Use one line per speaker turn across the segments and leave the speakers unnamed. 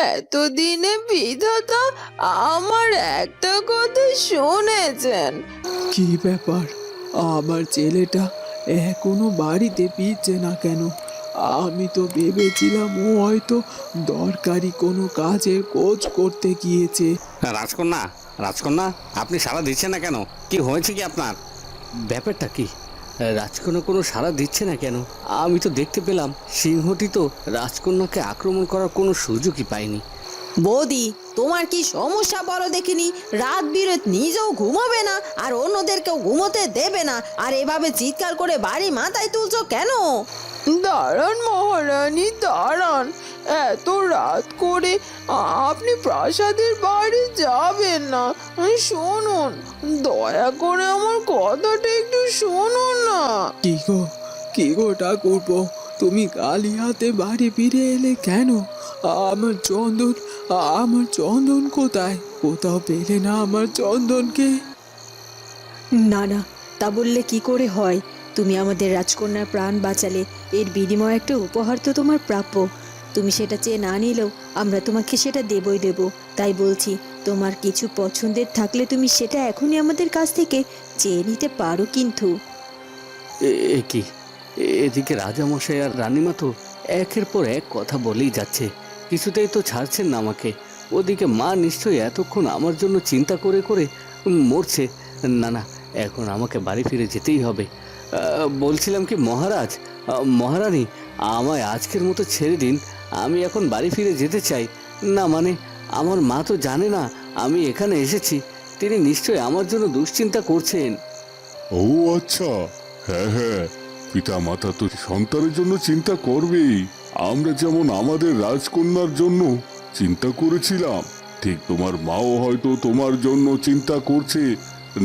এতদিনে বিধাতা আমার একটা কথা শুনেছেন।
কি ব্যাপার? আমার ছেলেটা এখনো বাড়িতে ফিরছে না কেন? আমি তো ভেবেছিলাম ও হয়তো দরকারি কোনো কাজের খোঁজ করতে গিয়েছে।
রাজকন্যা, রাজকন্যা, আপনি সাড়া দিচ্ছেন না কেন? কি হয়েছে কি আপনার? ব্যাপারটা কি? রাজকন্যা কোনো সাড়া দিচ্ছে না কেন? আমি তো দেখতে পেলাম সিংহটি তো রাজকন্যাকে আক্রমণ করার কোনো সুযোগই পায়নি।
বৌদি, তোমার কি সমস্যা বলো দেখিনি? রাত বিরেত নিজেও ঘুমাবে না আর অন্যদেরকেও ঘুমোতে দেবে না, আর এভাবে চিৎকার করে বাড়ি মাথায় তুলছো কেন?
দাঁড়ান মহারানী, দাঁড়ান। এত রাত করে আপনি প্রাসাদের বাইরে যাবেন না। শুনুন, দয়া করে আমার কথাটা একটু শুনুন না।
কি গো ঠাকুরপো, তুমি কালী হাতে বাড়ি ফিরে এলে কেন? আমার চন্দন, আমার চন্দন কোথায়? কোথাও পেলে না আমার চন্দনকে?
না না, তা বললে কি করে হয়? তুমি আমাদের রাজকন্যার প্রাণ বাঁচালে, এর বিনিময়ে একটা উপহার তো তোমার প্রাপ্য। তুমি সেটা চেয়ে না নিলেও আমরা তোমাকে সেটা দেবই দেব। তাই বলছি, তোমার কিছু পছন্দের থাকলে তুমি সেটা এখনই আমাদের কাছ থেকে চেয়ে নিতে পারো কিন্তু।
এ কি? এদিকে রাজামশাই আর রানীমা তো একের পর এক কথা বলেই যাচ্ছে, কিছুতেই তো ছাড়ছেন না আমাকে। ওদিকে মা নিশ্চয়ই এতক্ষণ আমার জন্য চিন্তা করে করে মরছে। না না, এখন আমাকে বাড়ি ফিরে যেতেই হবে। বলছিলাম কি মহারাজ, মহারানী, আমায় আজকের মতো ছেড়ে দিন। আমি এখন বাড়ি ফিরে যেতে চাই। না মানে, আমার মা তো জানে না আমি এখানে এসেছি। তিনি নিশ্চয়ই আমার জন্য দুশ্চিন্তা করছেন।
ও আচ্ছা, হ্যাঁ হ্যাঁ, পিতা মাতা তো সন্তানের জন্য চিন্তা করবেই। আমরা যেমন আমাদের রাজকন্যার জন্য চিন্তা করেছিলাম, ঠিক তোমার মাও হয়তো তোমার জন্য চিন্তা করছে।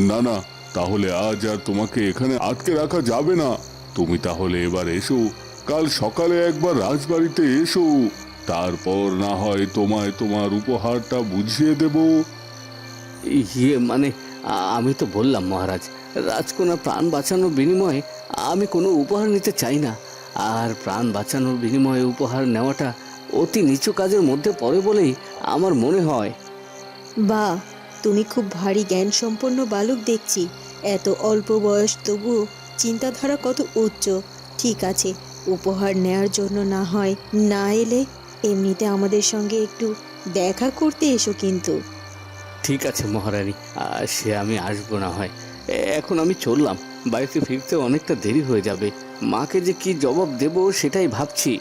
না না, তাহলে আজ আর তোমাকে এখানে আটকে রাখা যাবে না। তুমি তাহলে এবার এসো, কাল সকালে একবার রাজবাড়িতে এসো, তারপর না হয় তোমায় তোমার উপহারটা বুঝিয়ে দেব।
ইয়ে মানে, আমি তো বললাম মহারাজ, রাজকন্যা প্রাণ বাঁচানোর বিনিময়ে আমি কোনো উপহার নিতে চাই না। আর প্রাণ বাঁচানোর বিনিময়ে উপহার নেওয়াটা অতি নিচু কাজের মধ্যে পড়ে বলেই আমার মনে হয়।
বাহ, তুমি খুব ভারী জ্ঞান সম্পন্ন বালক দেখছি। এত অল্প বয়স, তবুও চিন্তাধারা কত উচ্চ। ঠিক আছে, উপহার নেয়ার জন্য না হয় না এলে এমনিতে আমাদের সঙ্গে একটু দেখা করতে এসো কিন্তু।
ঠিক আছে মহারানী, সে আমি আসবো না হয়। এখন আমি চললাম, বাড়িতে ফিরতে অনেকটা দেরি হয়ে যাবে। মাকে যে কি জবাব দেব সেটাই ভাবছি।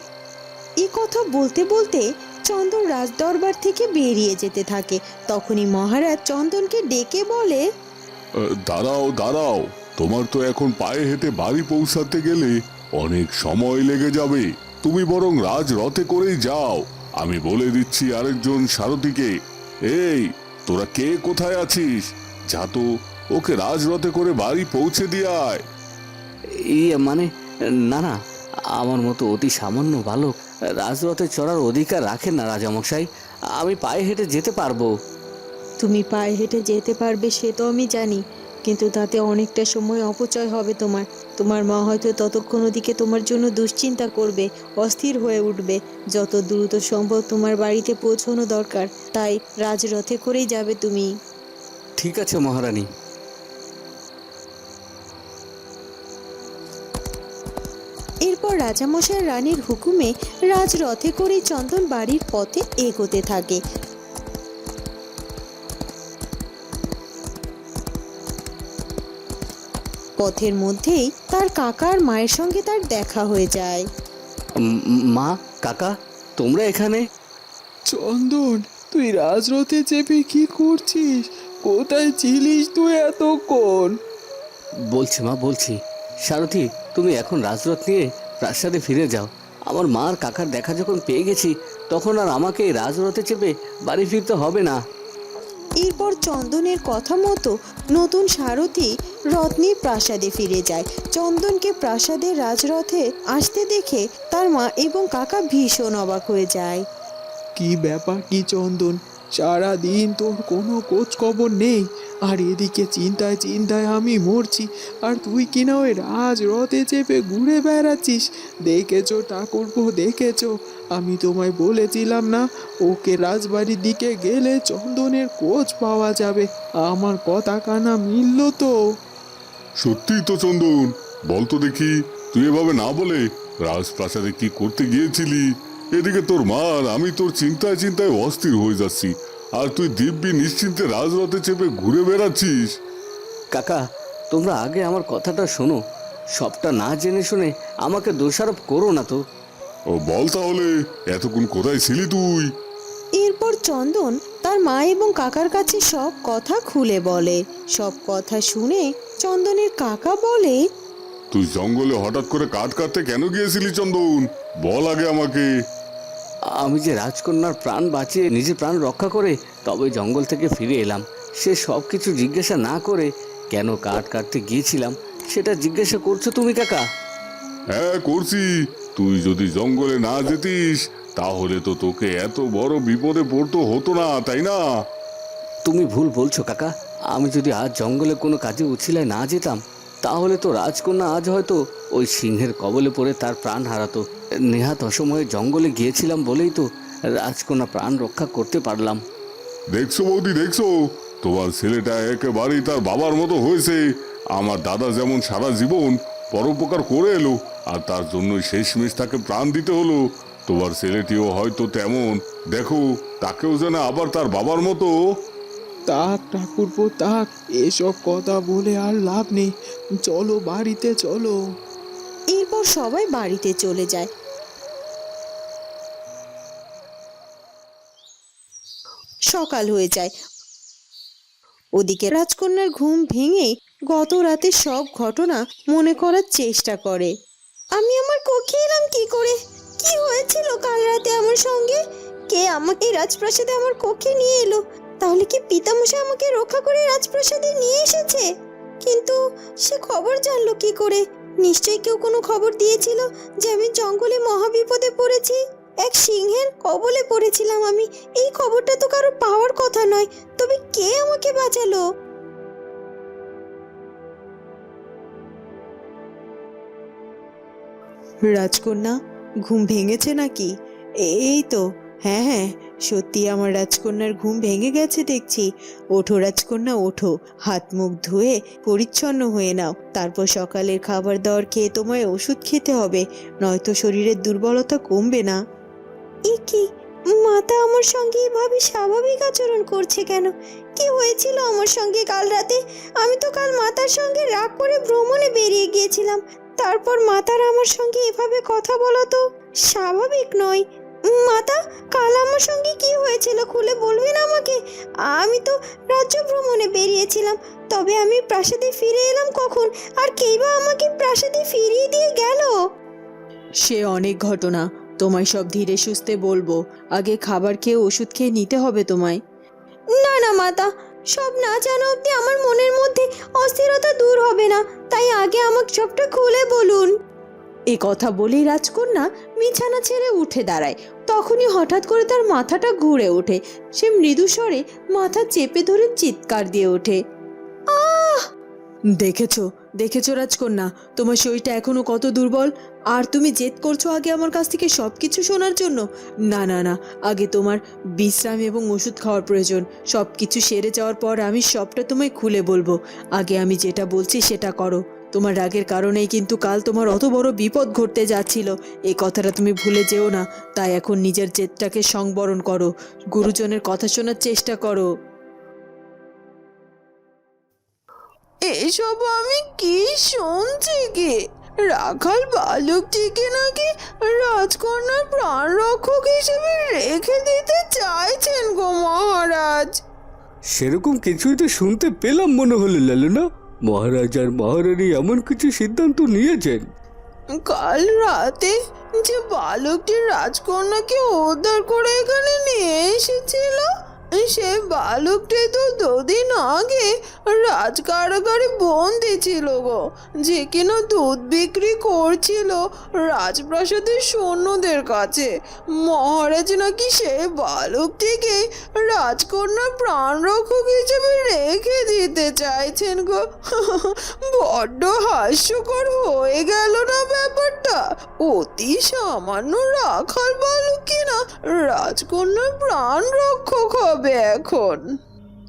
এই কথা বলতে বলতে চন্দন রাজদরবার থেকে বেরিয়ে যেতে থাকে। তখনই মহারাজ চন্দনকে ডেকে বলে,
দাঁড়াও দাঁড়াও, তোমার তো এখন পায়ে হেঁটে বাড়ি পৌঁছাতে গেলে অনেক সময় লেগে যাবে। তুমি বরং রাজরথে করেই যাও। আমি বলে দিচ্ছি আরেকজন সারথীকে, এই তোরা কে কোথায় আছিস, যা তো ওকে রাজরথে করে বাড়ি পৌঁছে দিয়ে আয়।
ইয়ে মানে, না না, আমার মতো অতি সামান্য বালক রাজরথে চড়ার অধিকার রাখেন না রাজামশাই। আমি পায়ে হেঁটে যেতে পারবো।
তুমি পায়ে হেঁটে যেতে পারবে সে তো আমি জানি, কিন্তু তাতে অনেকটা সময় অপচয় হবে তোমার। তোমার মা হয়তো ততক্ষণ ওদিকে তোমার জন্য দুশ্চিন্তা করবে, অস্থির হয়ে উঠবে। যত দ্রুত সম্ভব তোমার বাড়িতে পৌঁছানো দরকার, তাই রাজরথে করেই যাবে তুমি।
ঠিক আছে মহারানী।
এরপর রাজামশাই রানীর হুকুমে রাজরথে করেই চন্দন বাড়ির পথে এগোতে থাকে। পথের মধ্যেই তার কাকা আর মায়ের সঙ্গে তার দেখা হয়ে যায়।
মা, কাকা, তোমরা এখানে?
চন্দন, তুই রাজরথে চেপে কি করছিস? কোথায় ছিলিস তুই এতক্ষণ?
বলছি মা, বলছি। সারথি, তুমি এখন রাজরথ নিয়ে প্রাসাদে ফিরে যাও। আমার মা আর কাকার দেখা যখন পেয়ে গেছি, তখন আর আমাকে এই রাজরথে চেপে বাড়ি ফিরতে হবে না।
এরপর চন্দনের কথা মতো নতুন সারথি রত্নী প্রাসাদে ফিরে যায়। চন্দনকে প্রাসাদের রাজরথে আসতে দেখে তার মা এবং কাকা ভীষণ অবাক হয়ে যায়।
কি ব্যাপার কি চন্দন, সারা দিন তোর কোনো খোঁজ খবর নেই, আর এদিকে চিন্তায় চিন্তায় আমি মরছি, আর তুই কিনা ওই রাজরথে চেপে ঘুরে বেড়াচ্ছিস। দেখেছো ঠাকুরপো, দেখেছো? আমি তোমায় বলেছিলাম না, ওকে রাজবাড়ির দিকে গেলে চন্দনের খোঁজ পাওয়া যাবে। আমার কথা কানা মিলল তো?
সত্যি তো চন্দন, বলতো দেখি, তুই এভাবে না বলে রাজপ্রাসাদে কি করতে গিয়েছিলি? এদিকে তোর মা আর আমি তোর চিন্তায় চিন্তায় অস্থির হয়ে যাচ্ছি, আর তুই দিব্যি নিশ্চিন্তে রাজরথে চেপে ঘুরে বেড়াচ্ছিস।
কাকা, তোমরা আগে আমার কথাটা শোনো। সবটা না জেনে শুনে আমাকে দোষারোপ করো না তো।
ও বল তাহলে, এতক্ষণ কোথায় ছিলি তুই?
এরপর চন্দন তার মা এবং কাকার কাছে সব কথা খুলে বলে। সব কথা শুনে চন্দনের কাকা বলে,
তুই জঙ্গলে হঠাৎ করে কাঠ কাটতে কেন গিয়েছিলি চন্দন? বল আগে আমাকে।
আমি যে রাজকন্যার প্রাণ বাঁচিয়ে নিজের প্রাণ রক্ষা করে তবে জঙ্গল থেকে ফিরে এলাম, সে সব কিছু জিজ্ঞাসা না করে কেন কাঠ কাটতে গিয়েছিলাম সেটা জিজ্ঞাসা করছো তুমি কাকা?
হ্যাঁ করছি। তুই যদি জঙ্গলে না যেতিস তাহলে তো তোকে এত বড় বিপদে পড়তে হতো না, তাই না?
তুমি ভুল বলছো কাকা। আমি যদি আজ জঙ্গলে কোনো কাজে উছিলায় না যেতাম তাহলে তো রাজকন্যা আজ হয়তো ওই সিংহের কবলে পড়ে তার প্রাণ হারাতো। নেহাত অসময়ে জঙ্গলে গিয়েছিলাম বলেই তো রাজকন্যা প্রাণ রক্ষা করতে পারলাম।
দেখছো বৌদি, দেখছো, তোমার ছেলেটা একেবারেই তার বাবার মতো হয়েছে। আমার দাদা যেমন সারা জীবন পরোপকার করে এলো, আর তার জন্যই শেষমেশ তাকে প্রাণ দিতে হলো, তোমার ছেলেটিও হয়তো তেমন। দেখো, তাকেও যেন আবার তার বাবার মতো।
তাক ঠাকুরপো, তাক, এসব কথা বলে আর লাভ নেই। চলো বাড়িতে চলো।
এরপর সবাই বাড়িতে চলে যায়। সকাল হয়ে যায়। ওদিকে রাজকন্যার ঘুম ভেঙে গত রাতে সব ঘটনা মনে করার চেষ্টা করে। আমি আমার কক্ষে এলাম কি করে? কি হয়েছিল কাল রাতে আমার সঙ্গে? কে আমাকে রাজপ্রাসাদে আমার কক্ষে নিয়ে এলো? তাহলে কি পিতামশাই আমাকে রক্ষা করে রাজপ্রাসাদে নিয়ে এসেছে? কিন্তু সে খবর জানলো কি করে? নিশ্চয়ই কেউ কোনো খবর দিয়েছিল যে আমি জঙ্গলে মহাবিপদে পড়েছি, এক সিংহের কবলে পড়েছিলাম আমি। এই খবরটা তো কারো পাওয়ার কথা নয়, তবে কে আমাকে বাঁচালো? রাজকন্যা, ঘুম ভেঙেছে নাকি? এই তো, হ্যাঁ হ্যাঁ, সত্যি আমার রাজকন্যার ঘুম ভেঙে গেছে দেখছি। ওঠো রাজকন্যা, ওঠো, হাত মুখ ধুয়ে পরিচ্ছন্ন হয়ে নাও। তারপর সকালের খাবার দাবার খেয়ে তোমায় ওষুধ খেতে হবে, নয়তো শরীরের দুর্বলতা কমবে না। এ কি, মাতা আমার সঙ্গে এভাবে স্বাভাবিক আচরণ করছে কেন? কি হয়েছিল আমার সঙ্গে কাল রাতে? আমি তো কাল মাতার সঙ্গে রাগ করে ভ্রমণে বেরিয়ে গিয়েছিলাম, তারপর মাতার আমার সঙ্গে এভাবে কথা বলা তো স্বাভাবিক নয়। মাতা, কাল আমার সঙ্গে কি হয়েছিল খুলে বলবেন আমাকে? আমি তো রাজ্য ভ্রমণে বেরিয়েছিলাম, তবে আমি প্রাসাদে ফিরে এলাম কখন, আর কেই বা আমাকে প্রাসাদে ফিরিয়ে দিয়ে গেল?
সে অনেক ঘটনা, তোমায় সব ধীরে সুস্থে বলবো। আগে খাবার খেয়ে ওষুধ খেয়ে নিতে হবে তোমায়।
না না মাতা, সব না জানা অবধি আমার মনের মধ্যে অস্থিরতা দূর হবে না, তাই আগে আমাকে সবটা খুলে বলুন।
এ কথা বলেই রাজকন্যা বিছানা ছেড়ে উঠে দাঁড়ায়। তখনই হঠাৎ করে তার মাথাটা ঘুরে ওঠে। সে মৃদু স্বরে মাথা চেপে ধরে চিৎকার দিয়ে ওঠে, আহ! দেখেছো, দেখেছো রাজকন্যা, তোমার শরীরটা এখনো কত দুর্বল, আর তুমি জেদ করছো আগে আমার কাছ থেকে সবকিছু শোনার জন্য। না না না, আগে তোমার বিশ্রাম এবং ওষুধ খাওয়ার প্রয়োজন। সবকিছু সেরে যাওয়ার পর আমি সবটা তোমায় খুলে বলবো। আগে আমি যেটা বলছি সেটা করো। তোমার রাগের কারণেই কিন্তু কাল তোমার অত বড় বিপদ ঘটতে যাচ্ছিল, এই কথাটা তুমি ভুলে যেও না। তাই এখন নিজের জেদটাকে সংবরণ করো, গুরুজনের কথা শোনার চেষ্টা করো।
এসব আমি কি শুনছি কি? রাখাল বালকটিকে নাকি রাজকন্যার প্রাণ রক্ষক হিসেবে রেখে দিতে চাইছেন গো মহারাজ।
সেরকম কিছুই তো শুনতে পেলাম মনে হলো লালনা। মহারাজ আর মহারানী এমন কিছু সিদ্ধান্ত নিয়েছেন।
কাল রাতে যে বালকটি রাজকন্যাকে উদ্ধার করে এখানে নিয়ে এসেছিল সে বালকটি তো দুদিন আগে রাজকারাগারে বন্দি ছিল গো, যে কিনা দুধ বিক্রি করছিল রাজপ্রাসাদের সৈন্যদের কাছে। মহারাজ নাকি সে বালকটিকে রাজকন্যা প্রাণরক্ষক হিসেবে রেখে দিতে চাইছেন গো। বড্ড হাস্যকর হয়ে গেল না ব্যাপারটা? অতি সামান্য রাখাল বালক কিনা রাজকন্যার প্রাণ রক্ষক হবে এখন।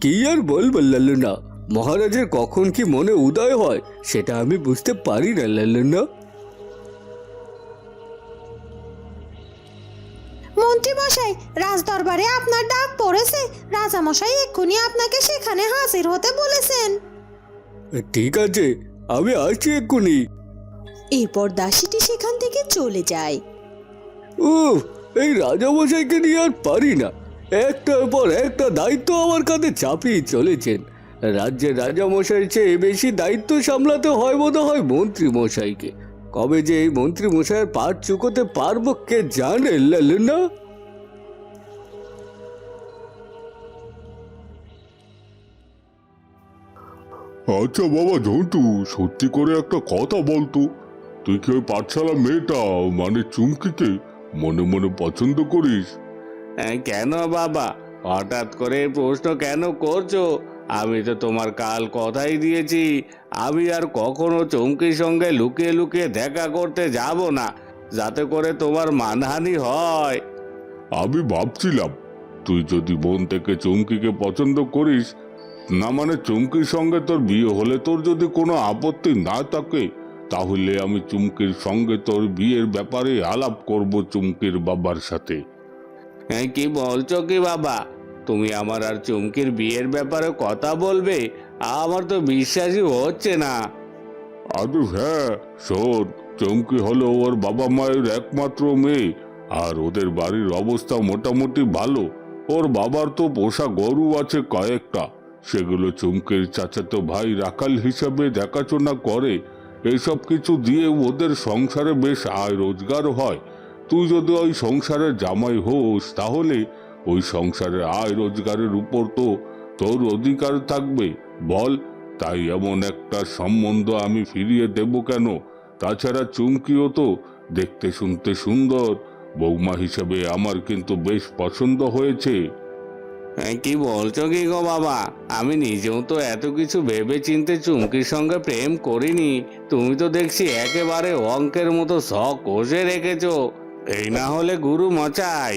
কি আর বলবো লালনা, মহারাজের কখন কি মনে উদয় হয় সেটা আমি বুঝতে পারি না লালনা।
মন্ত্রী মশাই, রাজদরবারে আপনার ডাক পড়েছে। রাজামশাই এক্ষুনি আপনাকে সেখানে হাজির হতে বলেছেন।
ঠিক আছে, আমি আসছি এক্ষুনি।
এরপর দাসীটি সেখান থেকে চলে যায়।
উফ, এই রাজামশাইকে নিয়ে আর পারি না। একটার পর একটা দায়িত্ব আমার কাঁধে চাপিয়ে চলেছেন। রাজ্যের রাজামশাইয়ের চেয়ে বেশি দায়িত্ব সামলাতে হয় বোধ হয় মন্ত্রী মশাইকে। কবে যে এই মন্ত্রী মশাইয়ের পাট চুকোতে পারবো কে জানে লালনা।
আচ্ছা বাবা ঝন্টু, সত্যি করে একটা কথা বলতো, তুই কি ওই পাঠশালা মেয়েটা মানে চুমকিকে মনে মনে পছন্দ করিস?
কেন বাবা, হঠাৎ করে প্রশ্ন কেন করছো? আমি তো তোমার কাল কথাই দিয়েছি, আমি আর কখনো চুমকির সঙ্গে লুকিয়ে লুকিয়ে দেখা করতে যাব না, যাতে করে তোমার মানহানি হয়।
আমি ভাবছিলাম তুই যদি মন থেকে চুমকিকে পছন্দ করিস, না মানে চুমকির সঙ্গে তোর বিয়ে হলে তোর যদি কোনো আপত্তি না থাকে, তাহলে আমি চুমকির সঙ্গে তোর বিয়ের ব্যাপারে আলাপ করব চুমকির বাবার সাথে।
কি বলছো কি বাবা? তুমি আমার আর চুমকির বিয়ের ব্যাপারে কথা বলবে? আমার তো বিশ্বাসই হচ্ছে না।
আরে হ্যাঁ, শোন, চুমকি হলো ওর বাবা মায়ের একমাত্র মেয়ে, আর ওদের বাড়ির অবস্থা মোটামুটি ভালো। ওর বাবার তো পোষা গরু আছে কয়েকটা, সেগুলো চুমকির চাচাতো ভাই রাখাল হিসাবে দেখাশোনা করে। এইসব কিছু দিয়ে ওদের সংসারে বেশ আয় রোজগার হয়। তুই যদি ওই সংসারের জামাই হোস, তাহলে ওই সংসারের আয় রোজগারের উপর তো তোর অধিকার থাকবে, বল? তাই এমন একটা সম্বন্ধ আমি ফিরিয়ে দেব কেন? তাছাড়া চুমকিও তো দেখতে শুনতে সুন্দর, বৌমা হিসেবে আমার কিন্তু বেশ পছন্দ হয়েছে।
কি বলছো কি গো বাবা? আমি নিজেও তো এত কিছু ভেবে চিনতে চুমকির সঙ্গে প্রেম করিনি। তুমি তো দেখছি একেবারে অঙ্কের মতো শখ কষে রেখেছো। এই না হলে গুরু মচাই।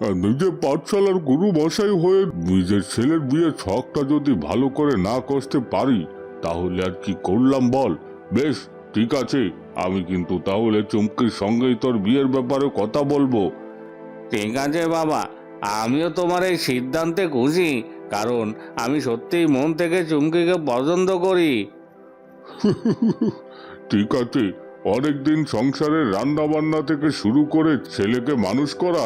আর নিজে পাঠশালার গুরু মশাই হয়ে নিজের ছেলের বিয়ে ছকটা যদি ভালো করে না কষতে পারি, তাহলে আর কি করলাম বল? বেশ ঠিক আছে, আমি কিন্তু তাহলে চুমকির সঙ্গেই তোর বিয়ের ব্যাপারে কথা বলবো।
ঠিক আছে বাবা, আমিও তোমার এই সিদ্ধান্তে খুশি, কারণ আমি সত্যিই মন থেকে চুমকিকে পছন্দ করি।
ঠিক আছে, অনেকদিন সংসারের রান্না বান্না থেকে শুরু করে ছেলেকে মানুষ করা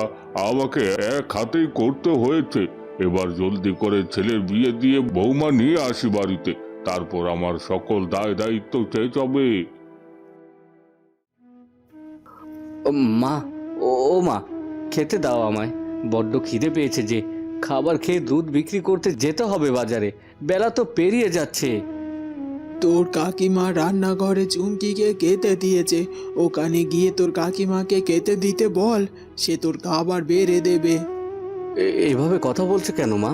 আমাকে এক হাতেই করতে হয়েছে। এবার জলদি করে ছেলের বিয়ে দিয়ে বৌমা নিয়ে আসি বাড়িতে, তারপর আমার সকল দায় দায়িত্ব শেষ হবে।
মা, ও মা, খেতে দাও আমায়, বড্ড খিদে পেয়েছে যে। খাবার খেয়ে দুধ বিক্রি করতে যেতে হবে বাজারে, বেলা তো পেরিয়ে যাচ্ছে।
তোর কাকিমা রান্নাঘরে চুমকিকে খেতে দিয়েছে, ওখানে গিয়ে তোর কাকিমাকে খেতে দিতে বল, সে তোর খাবার বেড়ে দেবে।
এইভাবে কথা বলছো কেন মা?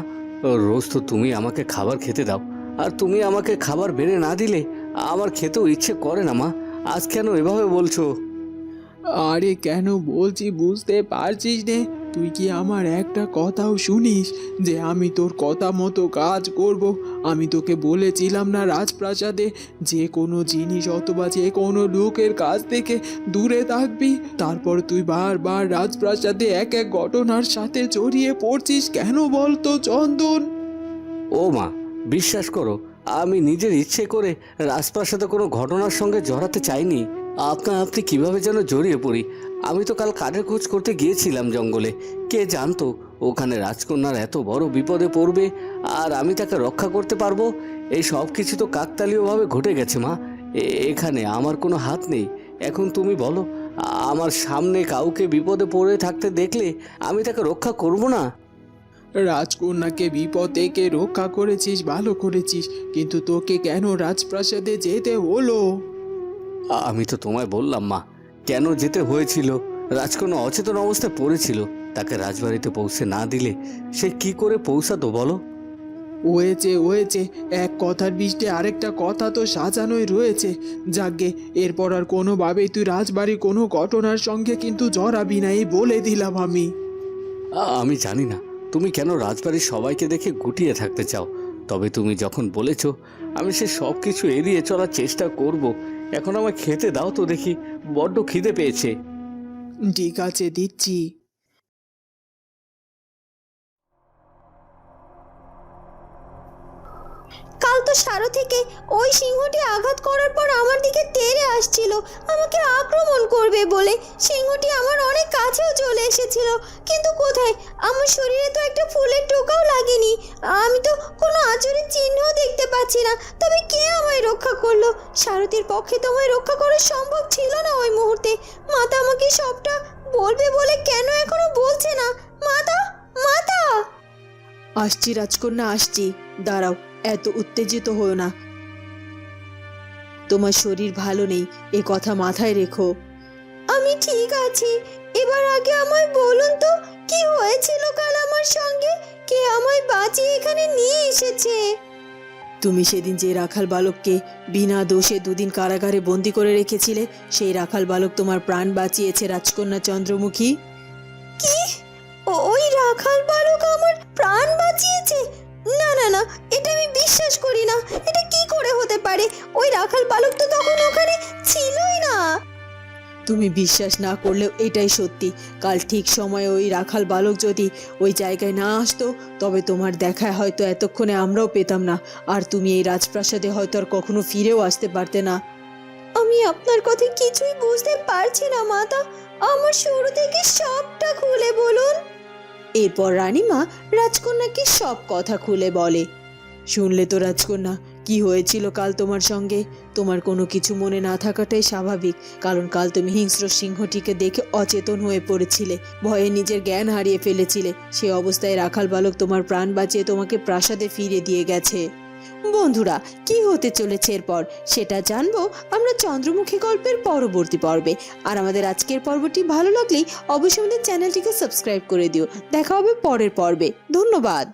রোজ তো তুমি আমাকে খাবার খেতে দাও, আর তুমি আমাকে খাবার বেড়ে না দিলে আমার খেতেও ইচ্ছে করে না মা। আজ কেন এভাবে বলছো?
আরে কেন বলছি বুঝতে পারছিস নে? তুই কি আমার একটা কথাও শুনিস যে আমি তোর কথা মতো কাজ করব? আমি তোকে বলেছিলাম না রাজপ্রাসাদে যে কোনো জিনিস অথবা যে কোনো লোকের কাছ থেকে দূরে থাকবি? তারপর তুই বারবার রাজপ্রাসাদে এক এক ঘটনার সাথে জড়িয়ে পড়ছিস কেন বলতো চন্দন?
ও মা, বিশ্বাস করো, আমি নিজের ইচ্ছে করে রাজপ্রাসাদে কোনো ঘটনার সঙ্গে জড়াতে চাইনি। আপনি কিভাবে যেন জড়িয়ে পড়ি। আমি তো কাল কাঠের খোঁজ করতে গিয়েছিলাম জঙ্গলে। কে জানতো ওখানে রাজকন্যার এত বড় বিপদে পড়বে আর আমি তাকে রক্ষা করতে পারবো? এই সব কিছু তো কাকতালীয়ভাবে ঘটে গেছে মা, এখানে আমার কোনো হাত নেই। এখন তুমি বলো, আমার সামনে কাউকে বিপদে পড়ে থাকতে দেখলে আমি তাকে রক্ষা করব না?
রাজকন্যাকে বিপদ থেকে রক্ষা করেছিস, ভালো করেছিস, কিন্তু তোকে কেন রাজপ্রাসাদে যেতে হলো?
আমি তো তোমায় বললাম মা, কেন যেতে হয়েছিল। রাজকন্যা অচেতন অবস্থায় পড়েছিল, তাকে রাজবাড়িতে পৌঁছে না দিলে সে কি করে পৌঁছাতো বলো?
হয়েছে, এক কথার বৃষ্টি আরেকটা কথা তো সাজানোই রয়েছে। যাকগে, এরপর আর কোনোভাবেই তুই রাজবাড়ির কোনো ঘটনার সঙ্গে কিন্তু জড়াবি না, এই বলে দিলাম আমি।
আমি জানি না তুমি কেন রাজবাড়ির সবাইকে দেখে গুটিয়ে থাকতে চাও, তবে তুমি যখন বলেছো আমি সে সব কিছু এড়িয়ে চলার চেষ্টা করব। এখন আমায় খেতে দাও তো দেখি, বড্ড খিদে পেয়েছে।
ঠিক আছে, দিচ্ছি।
কাল তো সারথিকে ওই সিংহটি আঘাত করার পর আমার দিকে তেড়ে আসছিল আমাকে আক্রমণ করবে বলে। সিংহটি আমার অনেক কাছেও চলে এসেছিল, কিন্তু কোথায়, আমার শরীরে তো একটা ফুলের টোকাও লাগেনি, আমি তো কোনো আচরের চিহ্নও দেখতে পাচ্ছি না। তবে কে আমায় রক্ষা করলো? সারথির পক্ষে তো আমায় রক্ষা করা সম্ভব ছিল না ওই মুহূর্তে। মাতা আমাকে সবটা বলবে বলে কেন এখনো বলছে না? মাতা, মাতা!
আসছি রাজকন্যা, আসছি, দাঁড়াও, এত উত্তেজিত হও না। তোমার শরীর ভালো নেই, এ কথা মাথায় রেখো।
আমি ঠিক আছি। এবার আগে আমায় বলুন তো, কি হয়েছিল কাল আমার সঙ্গে? কে আমায় বাঁচিয়ে এখানে নিয়ে এসেছে?
তুমি সেদিন যে রাখাল বালককে বিনা দোষে দুদিন কারাগারে বন্দি করে রেখেছিলে, সেই রাখাল বালক তোমার প্রাণ বাঁচিয়েছে রাজকন্যা চন্দ্রমুখী।
কি? ওই রাখাল বালক আমার প্রাণ বাঁচিয়েছে? না না না, এটা আমি বিশ্বাস করি না। এটা কি করে হতে পারে? ওই রাখাল বালক তো তখন ওখানে ছিলই না।
তুমি বিশ্বাস না করলেও এটাই সত্যি। কাল ঠিক সময়ে ওই রাখাল বালক যদি ওই জায়গায় না আসতো, তবে তোমার দেখায় হয়তো এতক্ষণে আমরাও পেতাম না, আর তুমি এই রাজপ্রাসাদে হয়তো আর কখনো ফিরেও আসতে পারতে না।
আমি আপনার কথা কিছুই বুঝতে পারছি না মাতা। আমার শুরু থেকে সবটা খুলে বলুন।
এরপর রানীমা রাজকন্যাকে সব কথা খুলে বলে। শুনলে তো রাজকন্যা, কি হয়েছিল কাল তোমার সঙ্গে? তোমার কোনো কিছু মনে না থাকাটাই স্বাভাবিক, কারণ কাল তুমি হিংস্র সিংহটিকে দেখে অচেতন হয়ে পড়েছিলে, ভয়ে নিজের জ্ঞান হারিয়ে ফেলেছিলে। সে অবস্থায় রাখাল বালক তোমার প্রাণ বাঁচিয়ে তোমাকে প্রাসাদে ফিরে দিয়ে গেছে। বন্ধুরা, কি হতে চলেছে এরপর সেটা জানবো আমরা চন্দ্রমুখী গল্পের পরবর্তী পর্বে। আর আমাদের আজকের পর্বটি ভালো লাগলেই অবশ্যই আমাদের চ্যানেলটিকে সাবস্ক্রাইব করে দিও। দেখা হবে পরের পর্বে। ধন্যবাদ।